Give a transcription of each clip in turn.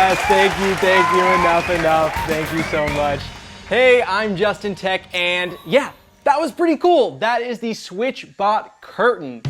Yes, thank you, enough. Thank you so much. Hey, I'm Justin Tech, and yeah, that was pretty cool. That is the SwitchBot Curtain.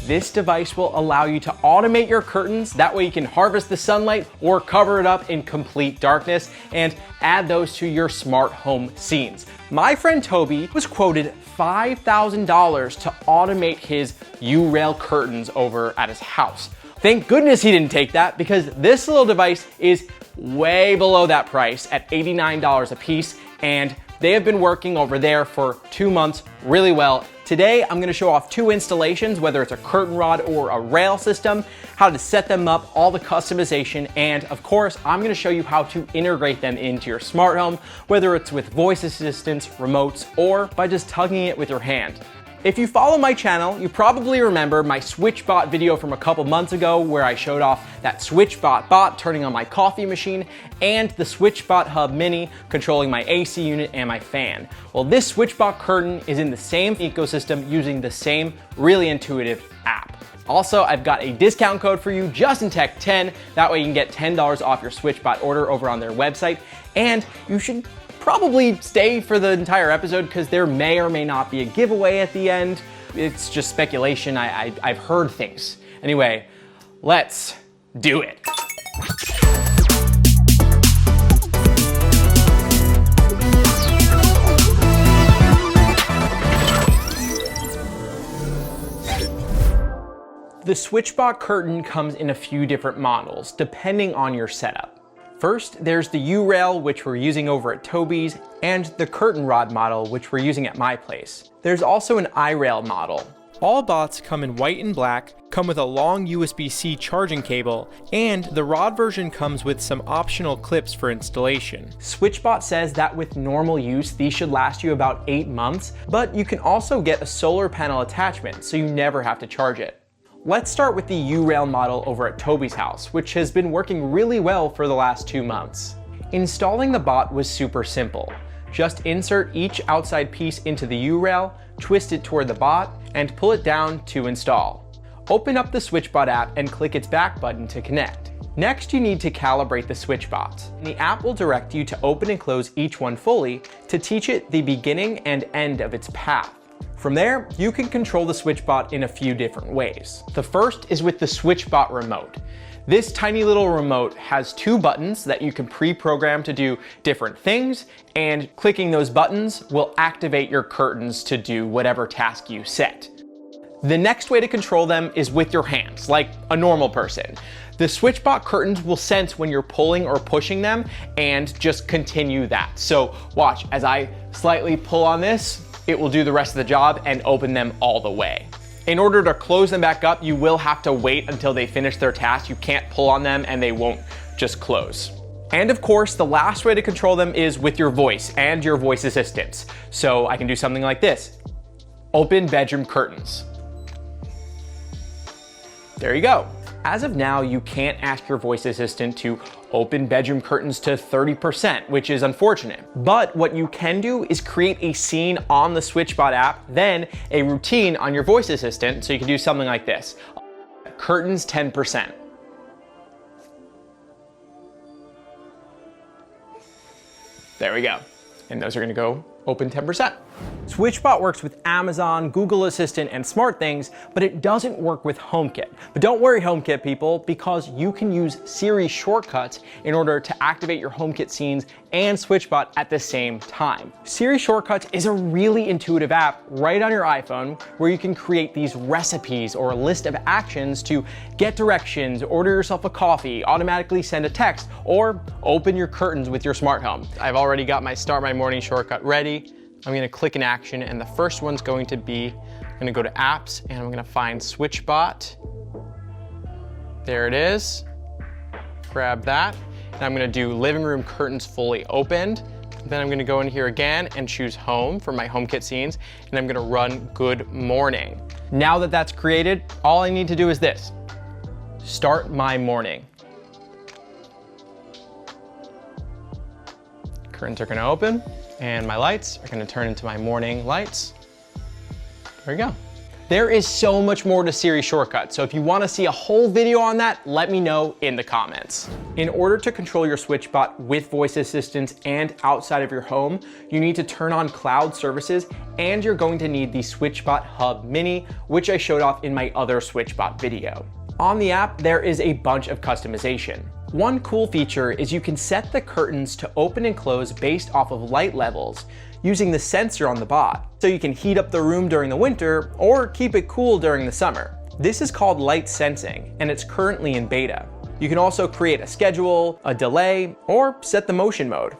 This device will allow you to automate your curtains. That way you can harvest the sunlight or cover it up in complete darkness and add those to your smart home scenes. My friend Toby was quoted $5,000 to automate his U-rail curtains over at his house. Thank goodness he didn't take that, because this little device is way below that price at $89 a piece, and they have been working over there for 2 months really well. Today, I'm gonna show off 2 installations, whether it's a curtain rod or a rail system, how to set them up, all the customization, and of course, I'm gonna show you how to integrate them into your smart home, whether it's with voice assistants, remotes, or by just tugging it with your hand. If you follow my channel, you probably remember my SwitchBot video from a couple months ago where I showed off that SwitchBot bot turning on my coffee machine and the SwitchBot Hub Mini controlling my AC unit and my fan. Well, this SwitchBot Curtain is in the same ecosystem using the same really intuitive app. Also, I've got a discount code for you, JustinTech10. That way you can get $10 off your SwitchBot order over on their website, and you should probably stay for the entire episode because there may or may not be a giveaway at the end. It's just speculation. I've heard things. Anyway, let's do it. The SwitchBot Curtain comes in a few different models depending on your setup. First, there's the U-rail, which we're using over at Toby's, and the curtain rod model, which we're using at my place. There's also an I-rail model. All bots come in white and black, come with a long USB-C charging cable, and the rod version comes with some optional clips for installation. SwitchBot says that with normal use, these should last you about 8 months, but you can also get a solar panel attachment, so you never have to charge it. Let's start with the U-rail model over at Toby's house, which has been working really well for the last 2 months. Installing the bot was super simple. Just insert each outside piece into the U-rail, twist it toward the bot, and pull it down to install. Open up the SwitchBot app and click its back button to connect. Next, you need to calibrate the SwitchBot. The app will direct you to open and close each one fully to teach it the beginning and end of its path. From there, you can control the SwitchBot in a few different ways. The first is with the SwitchBot remote. This tiny little remote has 2 buttons that you can pre-program to do different things, and clicking those buttons will activate your curtains to do whatever task you set. The next way to control them is with your hands, like a normal person. The SwitchBot curtains will sense when you're pulling or pushing them and just continue that. So watch, as I slightly pull on this, it will do the rest of the job and open them all the way. In order to close them back up, you will have to wait until they finish their task. You can't pull on them and they won't just close. And of course, the last way to control them is with your voice and your voice assistants. So I can do something like this. Open bedroom curtains. There you go. As of now, you can't ask your voice assistant to open bedroom curtains to 30%, which is unfortunate. But what you can do is create a scene on the SwitchBot app, then a routine on your voice assistant. So you can do something like this. Curtains 10%. There we go. And those are gonna go open 10%. SwitchBot works with Amazon, Google Assistant, and Smartthings, but it doesn't work with HomeKit. But don't worry, HomeKit people, because you can use Siri Shortcuts in order to activate your HomeKit scenes and SwitchBot at the same time. Siri Shortcuts is a really intuitive app right on your iPhone where you can create these recipes or a list of actions to get directions, order yourself a coffee, automatically send a text, or open your curtains with your smart home. I've already got my Start My Morning shortcut ready. I'm gonna click an action, and the first one's going to be, I'm gonna go to apps and I'm gonna find SwitchBot. There it is. Grab that. And I'm gonna do living room curtains fully opened. Then I'm gonna go in here again and choose home for my HomeKit scenes, and I'm gonna run good morning. Now that that's created, all I need to do is this. Start my morning. Curtains are gonna open, and my lights are gonna turn into my morning lights. There we go. There is so much more to Siri Shortcuts, so if you want to see a whole video on that, let me know in the comments. In order to control your SwitchBot with voice assistants and outside of your home, you need to turn on cloud services, and you're going to need the SwitchBot Hub Mini, which I showed off in my other SwitchBot video. On the app, there is a bunch of customization. One cool feature is you can set the curtains to open and close based off of light levels using the sensor on the bot. So you can heat up the room during the winter or keep it cool during the summer. This is called light sensing, and it's currently in beta. You can also create a schedule, a delay, or set the motion mode.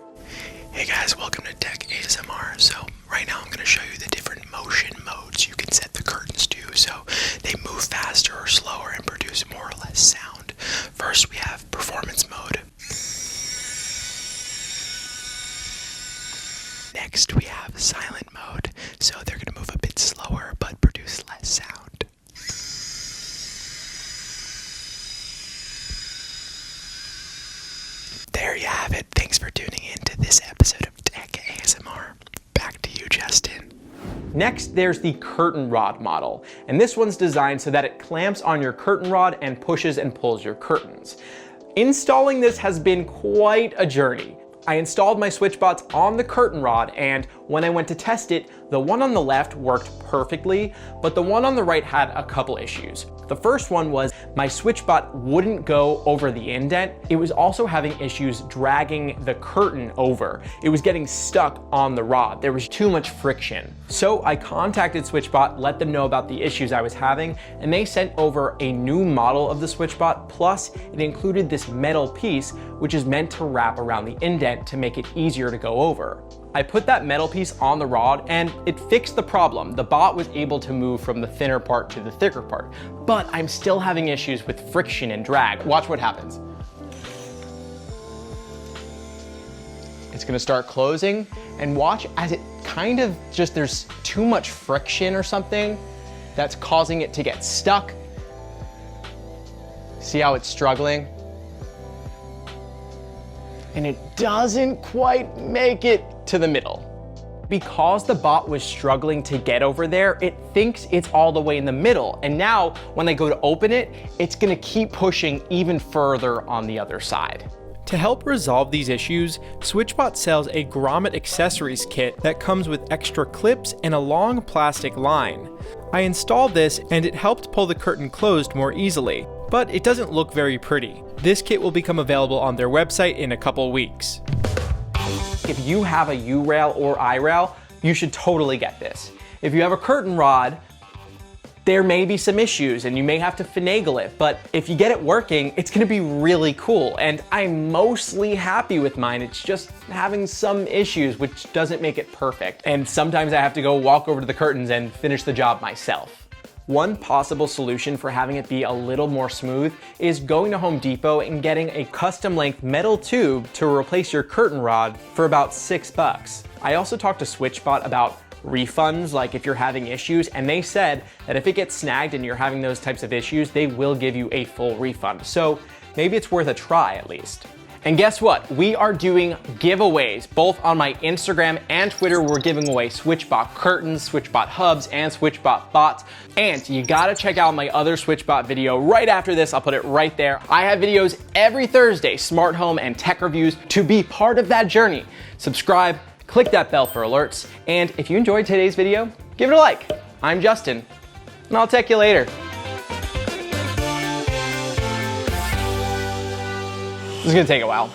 Hey guys, welcome to Tech ASMR. So right now I'm going to show you the different motion modes you can set the curtains to so they move faster or slower and produce more or less sound. First we have performance mode. Next we have silent mode, so they're going to move a bit slower but produce less sound. There you have it. Thanks for tuning in to this episode of Tech ASMR. Back to you, Justin. Next, there's the curtain rod model, and this one's designed so that it clamps on your curtain rod and pushes and pulls your curtains. Installing this has been quite a journey. I installed my SwitchBots on the curtain rod, and when I went to test it, the one on the left worked perfectly, but the one on the right had a couple issues. The first one was my SwitchBot wouldn't go over the indent. It was also having issues dragging the curtain over. It was getting stuck on the rod. There was too much friction. So I contacted SwitchBot, let them know about the issues I was having, and they sent over a new model of the SwitchBot, plus it included this metal piece, which is meant to wrap around the indent to make it easier to go over. I put that metal piece on the rod and it fixed the problem. The bot was able to move from the thinner part to the thicker part, but I'm still having issues with friction and drag. Watch what happens. It's gonna start closing, and watch as it kind of just, there's too much friction or something that's causing it to get stuck. See how it's struggling? And it doesn't quite make it to the middle. Because the bot was struggling to get over there, it thinks it's all the way in the middle. And now when I go to open it, it's gonna keep pushing even further on the other side. To help resolve these issues, SwitchBot sells a grommet accessories kit that comes with extra clips and a long plastic line. I installed this and it helped pull the curtain closed more easily, but it doesn't look very pretty. This kit will become available on their website in a couple weeks. If you have a U-rail or I-rail, you should totally get this. If you have a curtain rod, there may be some issues and you may have to finagle it, but if you get it working, it's gonna be really cool. And I'm mostly happy with mine. It's just having some issues, which doesn't make it perfect. And sometimes I have to go walk over to the curtains and finish the job myself. One possible solution for having it be a little more smooth is going to Home Depot and getting a custom length metal tube to replace your curtain rod for about $6. I also talked to SwitchBot about refunds, like if you're having issues, and they said that if it gets snagged and you're having those types of issues, they will give you a full refund. So maybe it's worth a try at least. And guess what? We are doing giveaways, both on my Instagram and Twitter. We're giving away SwitchBot Curtains, SwitchBot Hubs, and SwitchBot Bots. And you gotta check out my other SwitchBot video right after this. I'll put it right there. I have videos every Thursday, smart home and tech reviews. To be part of that journey, subscribe, click that bell for alerts. And if you enjoyed today's video, give it a like. I'm Justin, and I'll tech you later. This is gonna take a while.